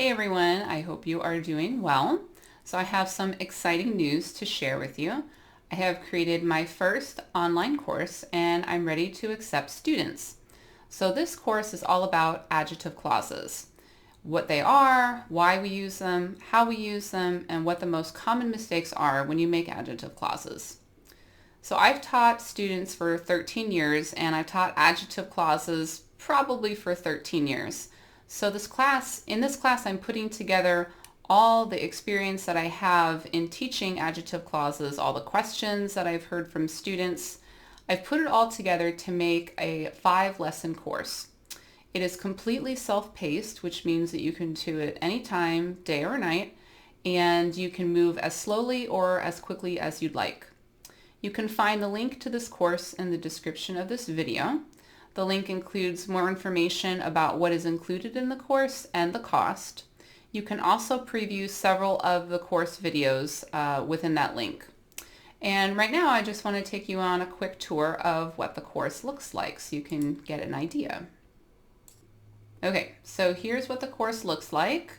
Hey everyone, I hope you are doing well. So I have some exciting news to share with you. I have created my first online course and I'm ready to accept students. So this course is all about adjective clauses, what they are, why we use them, how we use them, and what the most common mistakes are when you make adjective clauses. So I've taught students for 13 years and I've taught adjective clauses probably for 13 years. So in this class, I'm putting together all the experience that I have in teaching adjective clauses, all the questions that I've heard from students. I've put it all together to make a 5-lesson course. It is completely self-paced, which means that you can do it anytime, day or night, and you can move as slowly or as quickly as you'd like. You can find the link to this course in the description of this video. The link includes more information about what is included in the course and the cost. You can also preview several of the course videos within that link. And right now I just want to take you on a quick tour of what the course looks like so you can get an idea. Okay, so here's what the course looks like.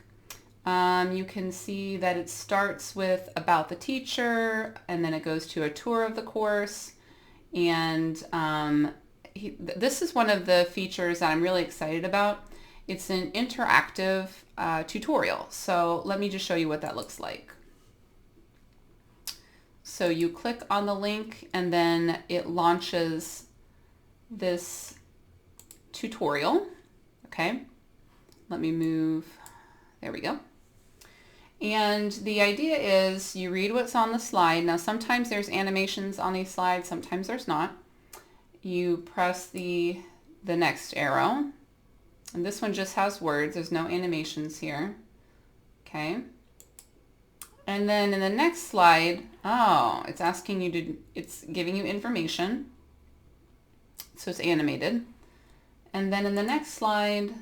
You can see that it starts with about the teacher, and then it goes to a tour of the course. And this is one of the features that I'm really excited about. It's an interactive tutorial. So let me just show you what that looks like. So you click on the link and then it launches this tutorial. Okay, let me move. There we go. And the idea is you read what's on the slide. Now sometimes there's animations on these slides, sometimes there's not. You press the next arrow, and this one just has words. There's no animations here. Okay. And then in the next slide, it's asking you to, it's giving you information. So it's animated. And then in the next slide,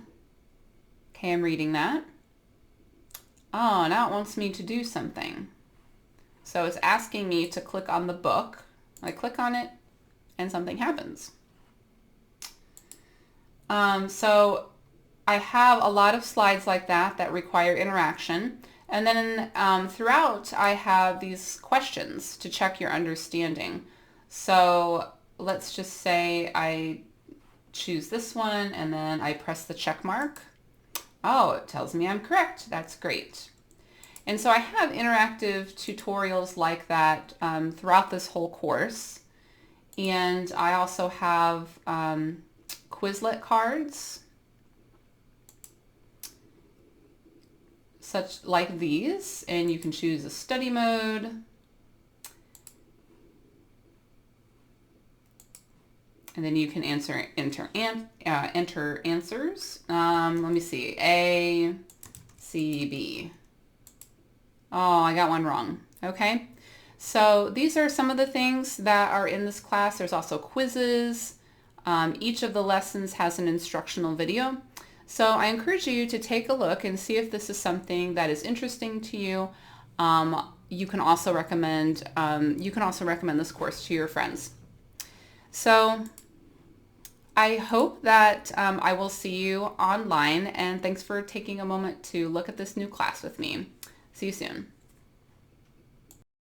okay, I'm reading that. Oh, now it wants me to do something. So it's asking me to click on the book. I click on it and something happens. So I have a lot of slides like that require interaction. And then throughout I have these questions to check your understanding. So let's just say I choose this one and then I press the check mark. Oh, it tells me I'm correct. That's great. And so I have interactive tutorials like that throughout this whole course. And I also have Quizlet cards, such like these, and you can choose a study mode. And then you can enter answers. Let me see, A, C, B. Oh, I got one wrong. Okay. So these are some of the things that are in this class. There's also quizzes. Each of the lessons has an instructional video. So I encourage you to take a look and see if this is something that is interesting to you. You can also recommend this course to your friends. So I hope that I will see you online, and thanks for taking a moment to look at this new class with me. See you soon.